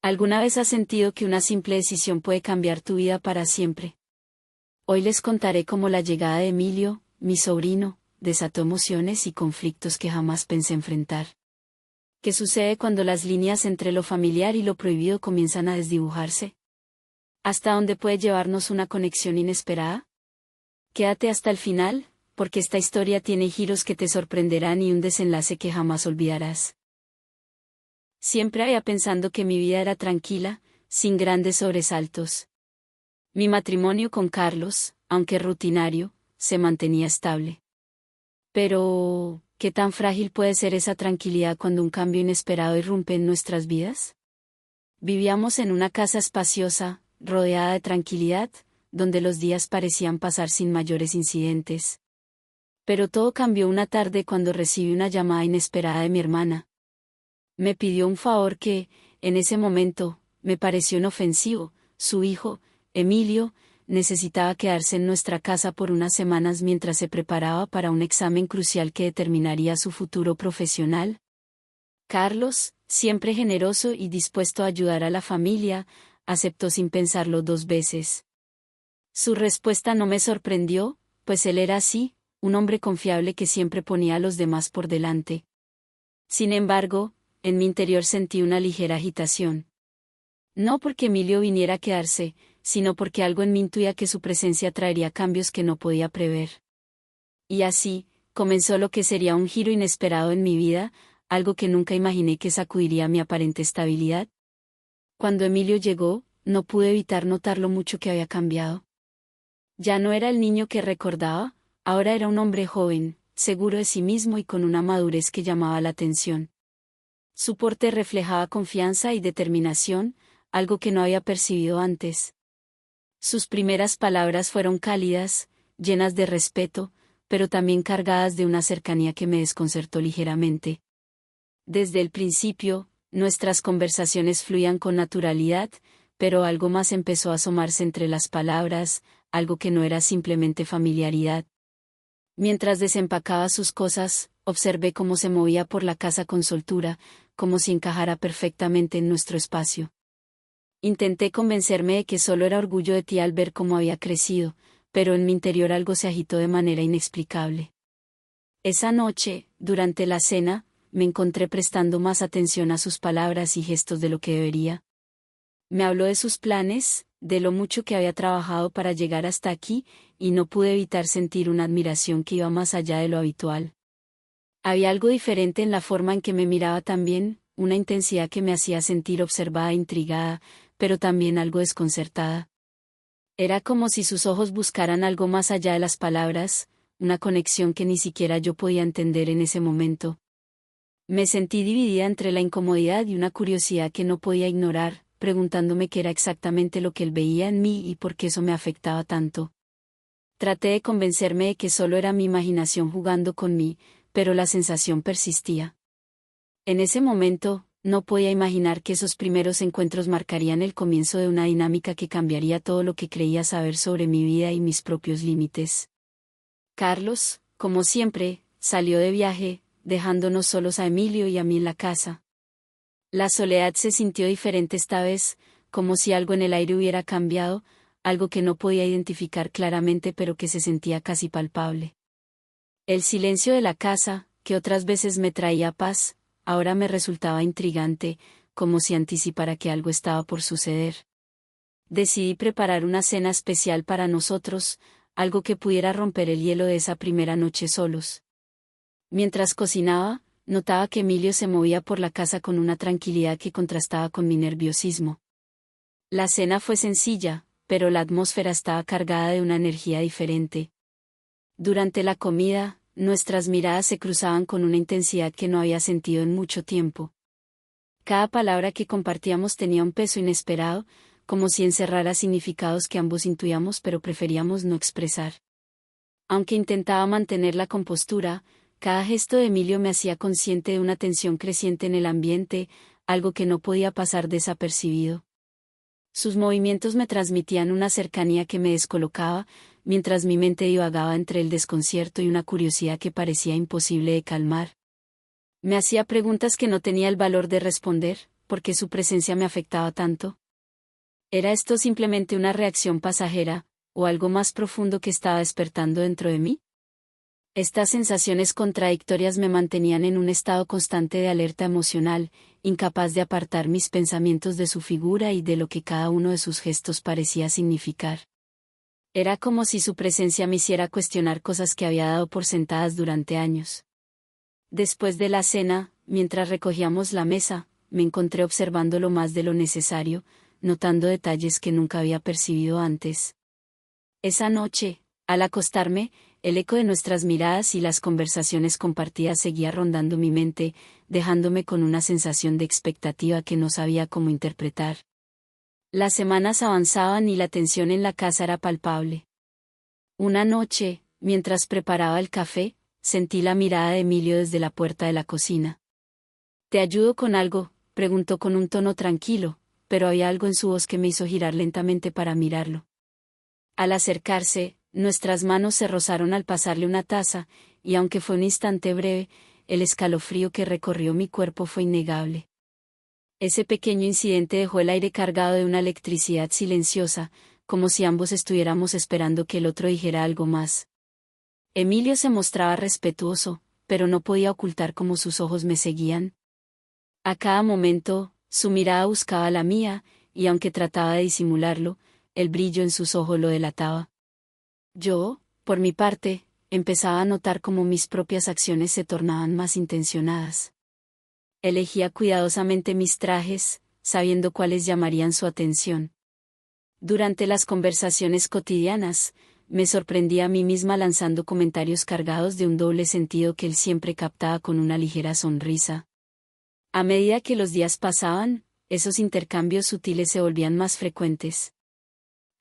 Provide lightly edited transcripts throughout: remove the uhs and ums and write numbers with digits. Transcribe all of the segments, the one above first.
¿Alguna vez has sentido que una simple decisión puede cambiar tu vida para siempre? Hoy les contaré cómo la llegada de Emilio, mi sobrino, desató emociones y conflictos que jamás pensé enfrentar. ¿Qué sucede cuando las líneas entre lo familiar y lo prohibido comienzan a desdibujarse? ¿Hasta dónde puede llevarnos una conexión inesperada? Quédate hasta el final, porque esta historia tiene giros que te sorprenderán y un desenlace que jamás olvidarás. Siempre había pensando que mi vida era tranquila, sin grandes sobresaltos. Mi matrimonio con Carlos, aunque rutinario, se mantenía estable. Pero, ¿qué tan frágil puede ser esa tranquilidad cuando un cambio inesperado irrumpe en nuestras vidas? Vivíamos en una casa espaciosa, rodeada de tranquilidad, donde los días parecían pasar sin mayores incidentes. Pero todo cambió una tarde cuando recibí una llamada inesperada de mi hermana. Me pidió un favor que, en ese momento, me pareció inofensivo. Su hijo, Emilio, necesitaba quedarse en nuestra casa por unas semanas mientras se preparaba para un examen crucial que determinaría su futuro profesional. Carlos, siempre generoso y dispuesto a ayudar a la familia, aceptó sin pensarlo 2 veces. Su respuesta no me sorprendió, pues él era así, un hombre confiable que siempre ponía a los demás por delante. Sin embargo, en mi interior sentí una ligera agitación. No porque Emilio viniera a quedarse, sino porque algo en mí intuía que su presencia traería cambios que no podía prever. Y así, comenzó lo que sería un giro inesperado en mi vida, algo que nunca imaginé que sacudiría mi aparente estabilidad. Cuando Emilio llegó, no pude evitar notar lo mucho que había cambiado. Ya no era el niño que recordaba, ahora era un hombre joven, seguro de sí mismo y con una madurez que llamaba la atención. Su porte reflejaba confianza y determinación, algo que no había percibido antes. Sus primeras palabras fueron cálidas, llenas de respeto, pero también cargadas de una cercanía que me desconcertó ligeramente. Desde el principio, nuestras conversaciones fluían con naturalidad, pero algo más empezó a asomarse entre las palabras, algo que no era simplemente familiaridad. Mientras desempacaba sus cosas, observé cómo se movía por la casa con soltura, como si encajara perfectamente en nuestro espacio. Intenté convencerme de que solo era orgullo de ti al ver cómo había crecido, pero en mi interior algo se agitó de manera inexplicable. Esa noche, durante la cena, me encontré prestando más atención a sus palabras y gestos de lo que debería. Me habló de sus planes, de lo mucho que había trabajado para llegar hasta aquí, y no pude evitar sentir una admiración que iba más allá de lo habitual. Había algo diferente en la forma en que me miraba también, una intensidad que me hacía sentir observada e intrigada, pero también algo desconcertada. Era como si sus ojos buscaran algo más allá de las palabras, una conexión que ni siquiera yo podía entender en ese momento. Me sentí dividida entre la incomodidad y una curiosidad que no podía ignorar, preguntándome qué era exactamente lo que él veía en mí y por qué eso me afectaba tanto. Traté de convencerme de que solo era mi imaginación jugando con mí, pero la sensación persistía. En ese momento, no podía imaginar que esos primeros encuentros marcarían el comienzo de una dinámica que cambiaría todo lo que creía saber sobre mi vida y mis propios límites. Carlos, como siempre, salió de viaje, dejándonos solos a Emilio y a mí en la casa. La soledad se sintió diferente esta vez, como si algo en el aire hubiera cambiado, algo que no podía identificar claramente pero que se sentía casi palpable. El silencio de la casa, que otras veces me traía paz, ahora me resultaba intrigante, como si anticipara que algo estaba por suceder. Decidí preparar una cena especial para nosotros, algo que pudiera romper el hielo de esa primera noche solos. Mientras cocinaba, notaba que Emilio se movía por la casa con una tranquilidad que contrastaba con mi nerviosismo. La cena fue sencilla, pero la atmósfera estaba cargada de una energía diferente. Durante la comida, nuestras miradas se cruzaban con una intensidad que no había sentido en mucho tiempo. Cada palabra que compartíamos tenía un peso inesperado, como si encerrara significados que ambos intuíamos pero preferíamos no expresar. Aunque intentaba mantener la compostura, cada gesto de Emilio me hacía consciente de una tensión creciente en el ambiente, algo que no podía pasar desapercibido. Sus movimientos me transmitían una cercanía que me descolocaba, mientras mi mente divagaba entre el desconcierto y una curiosidad que parecía imposible de calmar. Me hacía preguntas que no tenía el valor de responder, ¿por qué su presencia me afectaba tanto? ¿Era esto simplemente una reacción pasajera, o algo más profundo que estaba despertando dentro de mí? Estas sensaciones contradictorias me mantenían en un estado constante de alerta emocional, incapaz de apartar mis pensamientos de su figura y de lo que cada uno de sus gestos parecía significar. Era como si su presencia me hiciera cuestionar cosas que había dado por sentadas durante años. Después de la cena, mientras recogíamos la mesa, me encontré observándolo más de lo necesario, notando detalles que nunca había percibido antes. Esa noche, al acostarme, el eco de nuestras miradas y las conversaciones compartidas seguía rondando mi mente, dejándome con una sensación de expectativa que no sabía cómo interpretar. Las semanas avanzaban y la tensión en la casa era palpable. Una noche, mientras preparaba el café, sentí la mirada de Emilio desde la puerta de la cocina. ¿Te ayudo con algo?, preguntó con un tono tranquilo, pero había algo en su voz que me hizo girar lentamente para mirarlo. Al acercarse, nuestras manos se rozaron al pasarle una taza, y aunque fue un instante breve, el escalofrío que recorrió mi cuerpo fue innegable. Ese pequeño incidente dejó el aire cargado de una electricidad silenciosa, como si ambos estuviéramos esperando que el otro dijera algo más. Emilio se mostraba respetuoso, pero no podía ocultar cómo sus ojos me seguían. A cada momento, su mirada buscaba la mía, y aunque trataba de disimularlo, el brillo en sus ojos lo delataba. Yo, por mi parte, empezaba a notar cómo mis propias acciones se tornaban más intencionadas. Elegía cuidadosamente mis trajes, sabiendo cuáles llamarían su atención. Durante las conversaciones cotidianas, me sorprendía a mí misma lanzando comentarios cargados de un doble sentido que él siempre captaba con una ligera sonrisa. A medida que los días pasaban, esos intercambios sutiles se volvían más frecuentes.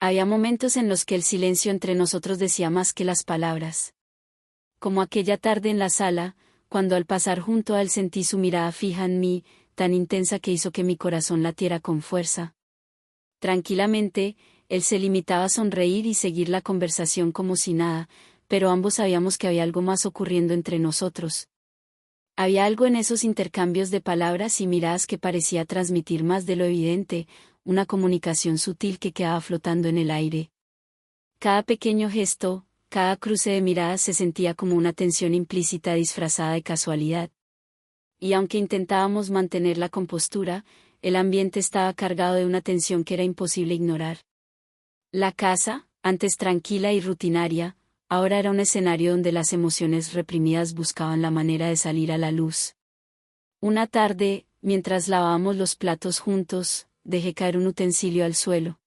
Había momentos en los que el silencio entre nosotros decía más que las palabras. Como aquella tarde en la sala, cuando al pasar junto a él sentí su mirada fija en mí, tan intensa que hizo que mi corazón latiera con fuerza. Tranquilamente, él se limitaba a sonreír y seguir la conversación como si nada, pero ambos sabíamos que había algo más ocurriendo entre nosotros. Había algo en esos intercambios de palabras y miradas que parecía transmitir más de lo evidente, una comunicación sutil que quedaba flotando en el aire. Cada pequeño gesto, cada cruce de miradas se sentía como una tensión implícita disfrazada de casualidad. Y aunque intentábamos mantener la compostura, el ambiente estaba cargado de una tensión que era imposible ignorar. La casa, antes tranquila y rutinaria, ahora era un escenario donde las emociones reprimidas buscaban la manera de salir a la luz. Una tarde, mientras lavábamos los platos juntos, dejé caer un utensilio al suelo.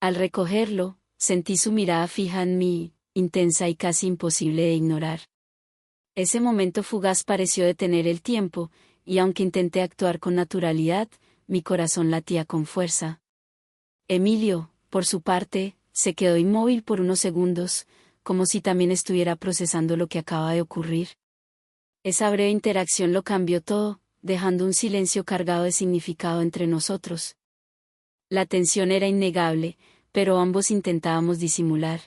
Al recogerlo, sentí su mirada fija en mí, intensa y casi imposible de ignorar. Ese momento fugaz pareció detener el tiempo, y aunque intenté actuar con naturalidad, mi corazón latía con fuerza. Emilio, por su parte, se quedó inmóvil por unos segundos, como si también estuviera procesando lo que acaba de ocurrir. Esa breve interacción lo cambió todo, dejando un silencio cargado de significado entre nosotros. La tensión era innegable, pero ambos intentábamos disimular.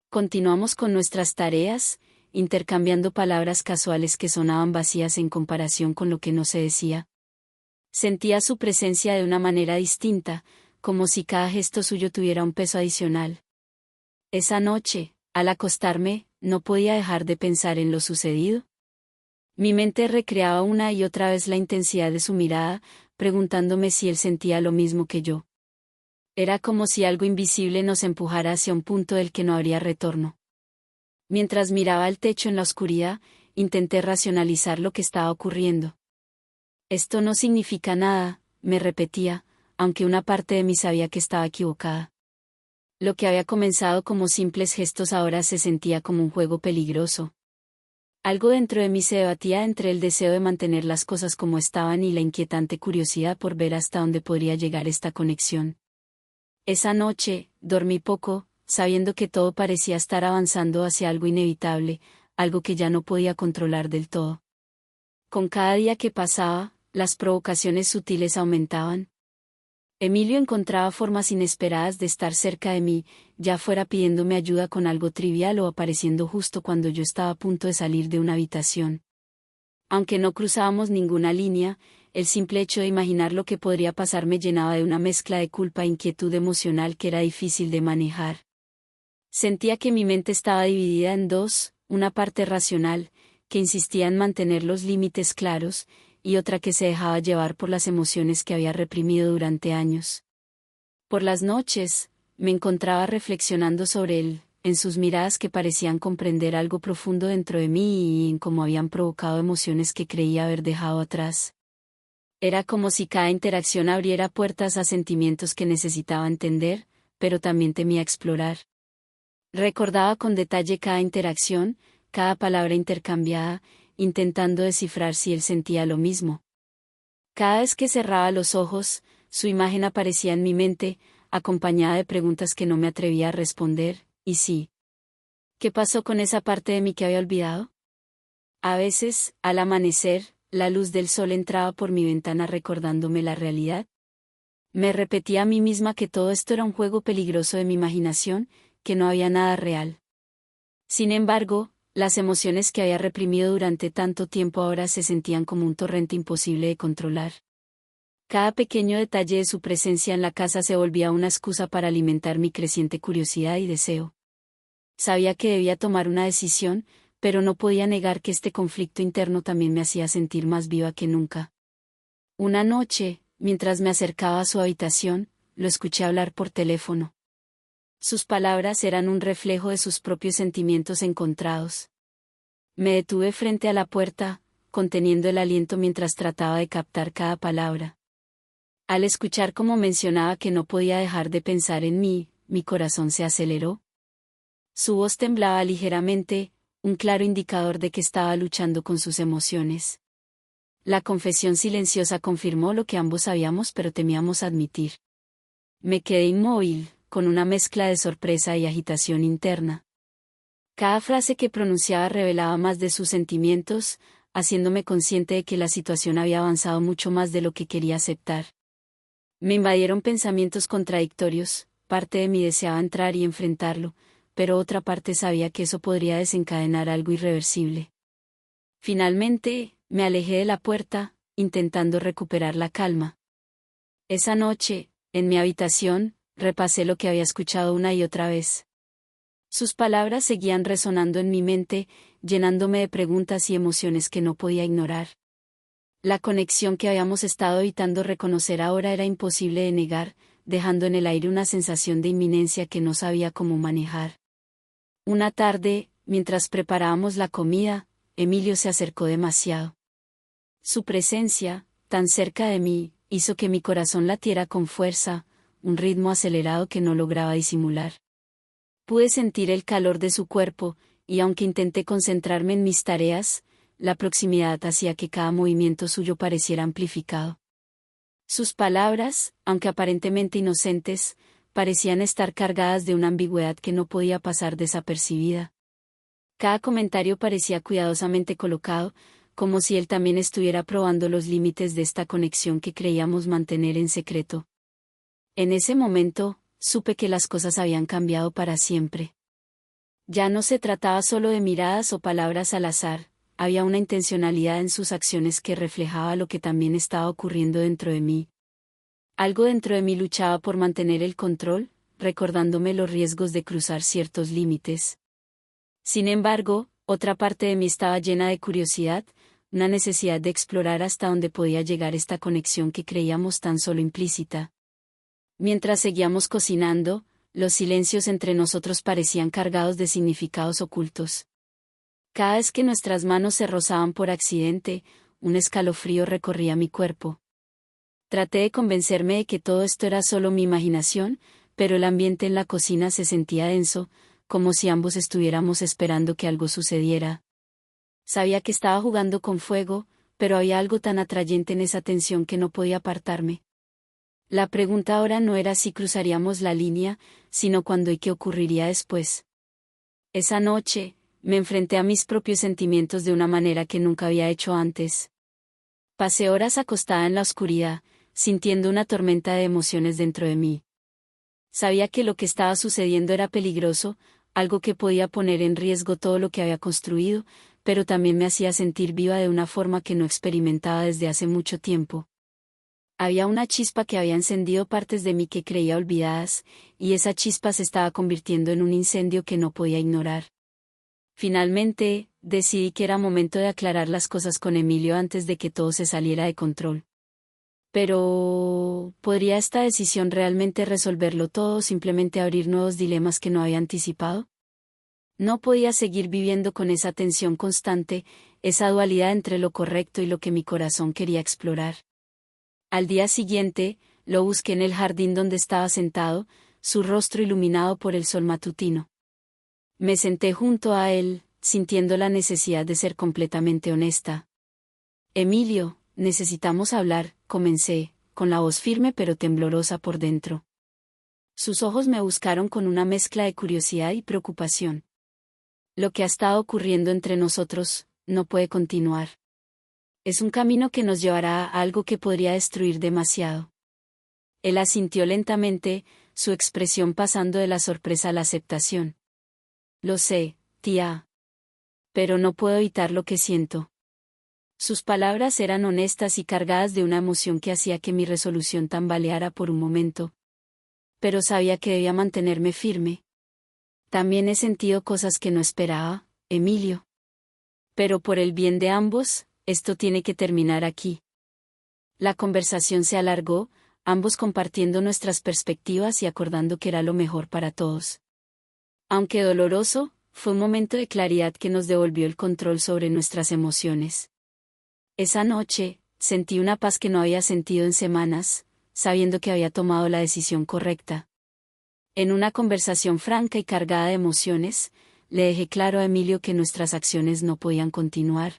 Continuamos con nuestras tareas, intercambiando palabras casuales que sonaban vacías en comparación con lo que no se decía. Sentía su presencia de una manera distinta, como si cada gesto suyo tuviera un peso adicional. Esa noche, al acostarme, no podía dejar de pensar en lo sucedido. Mi mente recreaba una y otra vez la intensidad de su mirada, preguntándome si él sentía lo mismo que yo. Era como si algo invisible nos empujara hacia un punto del que no habría retorno. Mientras miraba al techo en la oscuridad, intenté racionalizar lo que estaba ocurriendo. Esto no significa nada, me repetía, aunque una parte de mí sabía que estaba equivocada. Lo que había comenzado como simples gestos ahora se sentía como un juego peligroso. Algo dentro de mí se debatía entre el deseo de mantener las cosas como estaban y la inquietante curiosidad por ver hasta dónde podría llegar esta conexión. Esa noche, dormí poco, sabiendo que todo parecía estar avanzando hacia algo inevitable, algo que ya no podía controlar del todo. Con cada día que pasaba, las provocaciones sutiles aumentaban. Emilio encontraba formas inesperadas de estar cerca de mí, ya fuera pidiéndome ayuda con algo trivial o apareciendo justo cuando yo estaba a punto de salir de una habitación. Aunque no cruzábamos ninguna línea, el simple hecho de imaginar lo que podría pasar me llenaba de una mezcla de culpa e inquietud emocional que era difícil de manejar. Sentía que mi mente estaba dividida en dos, una parte racional, que insistía en mantener los límites claros, y otra que se dejaba llevar por las emociones que había reprimido durante años. Por las noches, me encontraba reflexionando sobre él, en sus miradas que parecían comprender algo profundo dentro de mí y en cómo habían provocado emociones que creía haber dejado atrás. Era como si cada interacción abriera puertas a sentimientos que necesitaba entender, pero también temía explorar. Recordaba con detalle cada interacción, cada palabra intercambiada, intentando descifrar si él sentía lo mismo. Cada vez que cerraba los ojos, su imagen aparecía en mi mente, acompañada de preguntas que no me atrevía a responder, ¿y sí? ¿Qué pasó con esa parte de mí que había olvidado? A veces, al amanecer, la luz del sol entraba por mi ventana recordándome la realidad. Me repetía a mí misma que todo esto era un juego peligroso de mi imaginación, que no había nada real. Sin embargo, las emociones que había reprimido durante tanto tiempo ahora se sentían como un torrente imposible de controlar. Cada pequeño detalle de su presencia en la casa se volvía una excusa para alimentar mi creciente curiosidad y deseo. Sabía que debía tomar una decisión, pero no podía negar que este conflicto interno también me hacía sentir más viva que nunca. Una noche, mientras me acercaba a su habitación, lo escuché hablar por teléfono. Sus palabras eran un reflejo de sus propios sentimientos encontrados. Me detuve frente a la puerta, conteniendo el aliento mientras trataba de captar cada palabra. Al escuchar cómo mencionaba que no podía dejar de pensar en mí, mi corazón se aceleró. Su voz temblaba ligeramente, un claro indicador de que estaba luchando con sus emociones. La confesión silenciosa confirmó lo que ambos sabíamos pero temíamos admitir. Me quedé inmóvil, con una mezcla de sorpresa y agitación interna. Cada frase que pronunciaba revelaba más de sus sentimientos, haciéndome consciente de que la situación había avanzado mucho más de lo que quería aceptar. Me invadieron pensamientos contradictorios, parte de mí deseaba entrar y enfrentarlo, pero otra parte sabía que eso podría desencadenar algo irreversible. Finalmente, me alejé de la puerta, intentando recuperar la calma. Esa noche, en mi habitación, repasé lo que había escuchado una y otra vez. Sus palabras seguían resonando en mi mente, llenándome de preguntas y emociones que no podía ignorar. La conexión que habíamos estado evitando reconocer ahora era imposible de negar, dejando en el aire una sensación de inminencia que no sabía cómo manejar. Una tarde, mientras preparábamos la comida, Emilio se acercó demasiado. Su presencia, tan cerca de mí, hizo que mi corazón latiera con fuerza, un ritmo acelerado que no lograba disimular. Pude sentir el calor de su cuerpo, y aunque intenté concentrarme en mis tareas, la proximidad hacía que cada movimiento suyo pareciera amplificado. Sus palabras, aunque aparentemente inocentes, parecían estar cargadas de una ambigüedad que no podía pasar desapercibida. Cada comentario parecía cuidadosamente colocado, como si él también estuviera probando los límites de esta conexión que creíamos mantener en secreto. En ese momento, supe que las cosas habían cambiado para siempre. Ya no se trataba solo de miradas o palabras al azar, había una intencionalidad en sus acciones que reflejaba lo que también estaba ocurriendo dentro de mí. Algo dentro de mí luchaba por mantener el control, recordándome los riesgos de cruzar ciertos límites. Sin embargo, otra parte de mí estaba llena de curiosidad, una necesidad de explorar hasta dónde podía llegar esta conexión que creíamos tan solo implícita. Mientras seguíamos cocinando, los silencios entre nosotros parecían cargados de significados ocultos. Cada vez que nuestras manos se rozaban por accidente, un escalofrío recorría mi cuerpo. Traté de convencerme de que todo esto era solo mi imaginación, pero el ambiente en la cocina se sentía denso, como si ambos estuviéramos esperando que algo sucediera. Sabía que estaba jugando con fuego, pero había algo tan atrayente en esa tensión que no podía apartarme. La pregunta ahora no era si cruzaríamos la línea, sino cuándo y qué ocurriría después. Esa noche, me enfrenté a mis propios sentimientos de una manera que nunca había hecho antes. Pasé horas acostada en la oscuridad, sintiendo una tormenta de emociones dentro de mí. Sabía que lo que estaba sucediendo era peligroso, algo que podía poner en riesgo todo lo que había construido, pero también me hacía sentir viva de una forma que no experimentaba desde hace mucho tiempo. Había una chispa que había encendido partes de mí que creía olvidadas, y esa chispa se estaba convirtiendo en un incendio que no podía ignorar. Finalmente, decidí que era momento de aclarar las cosas con Emilio antes de que todo se saliera de control. Pero, ¿podría esta decisión realmente resolverlo todo o simplemente abrir nuevos dilemas que no había anticipado? No podía seguir viviendo con esa tensión constante, esa dualidad entre lo correcto y lo que mi corazón quería explorar. Al día siguiente, lo busqué en el jardín donde estaba sentado, su rostro iluminado por el sol matutino. Me senté junto a él, sintiendo la necesidad de ser completamente honesta. Emilio, necesitamos hablar, comencé, con la voz firme pero temblorosa por dentro. Sus ojos me buscaron con una mezcla de curiosidad y preocupación. Lo que ha estado ocurriendo entre nosotros, no puede continuar. Es un camino que nos llevará a algo que podría destruir demasiado. Él asintió lentamente, su expresión pasando de la sorpresa a la aceptación. Lo sé, tía. Pero no puedo evitar lo que siento. Sus palabras eran honestas y cargadas de una emoción que hacía que mi resolución tambaleara por un momento. Pero sabía que debía mantenerme firme. También he sentido cosas que no esperaba, Emilio. Pero por el bien de ambos, esto tiene que terminar aquí. La conversación se alargó, ambos compartiendo nuestras perspectivas y acordando que era lo mejor para todos. Aunque doloroso, fue un momento de claridad que nos devolvió el control sobre nuestras emociones. Esa noche, sentí una paz que no había sentido en semanas, sabiendo que había tomado la decisión correcta. En una conversación franca y cargada de emociones, le dejé claro a Emilio que nuestras acciones no podían continuar.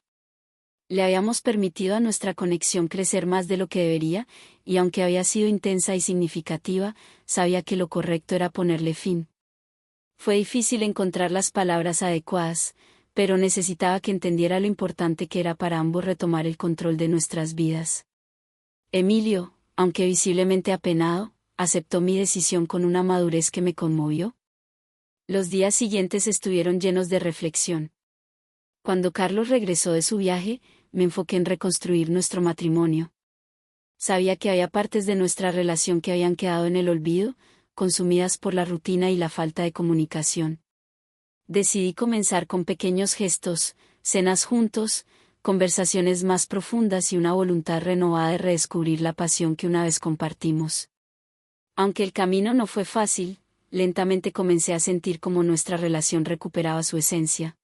Le habíamos permitido a nuestra conexión crecer más de lo que debería, y aunque había sido intensa y significativa, sabía que lo correcto era ponerle fin. Fue difícil encontrar las palabras adecuadas, pero necesitaba que entendiera lo importante que era para ambos retomar el control de nuestras vidas. Emilio, aunque visiblemente apenado, aceptó mi decisión con una madurez que me conmovió. Los días siguientes estuvieron llenos de reflexión. Cuando Carlos regresó de su viaje, me enfoqué en reconstruir nuestro matrimonio. Sabía que había partes de nuestra relación que habían quedado en el olvido, consumidas por la rutina y la falta de comunicación. Decidí comenzar con pequeños gestos, cenas juntos, conversaciones más profundas y una voluntad renovada de redescubrir la pasión que una vez compartimos. Aunque el camino no fue fácil, lentamente comencé a sentir cómo nuestra relación recuperaba su esencia.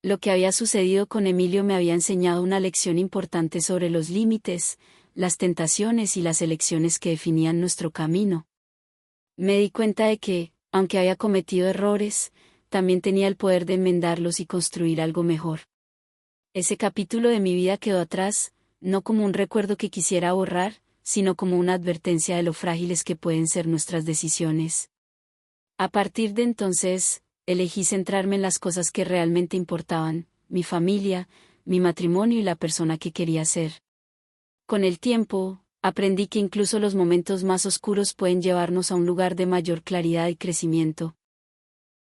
Lo que había sucedido con Emilio me había enseñado una lección importante sobre los límites, las tentaciones y las elecciones que definían nuestro camino. Me di cuenta de que, aunque había cometido errores, también tenía el poder de enmendarlos y construir algo mejor. Ese capítulo de mi vida quedó atrás, no como un recuerdo que quisiera borrar, sino como una advertencia de lo frágiles que pueden ser nuestras decisiones. A partir de entonces, elegí centrarme en las cosas que realmente importaban, mi familia, mi matrimonio y la persona que quería ser. Con el tiempo, aprendí que incluso los momentos más oscuros pueden llevarnos a un lugar de mayor claridad y crecimiento.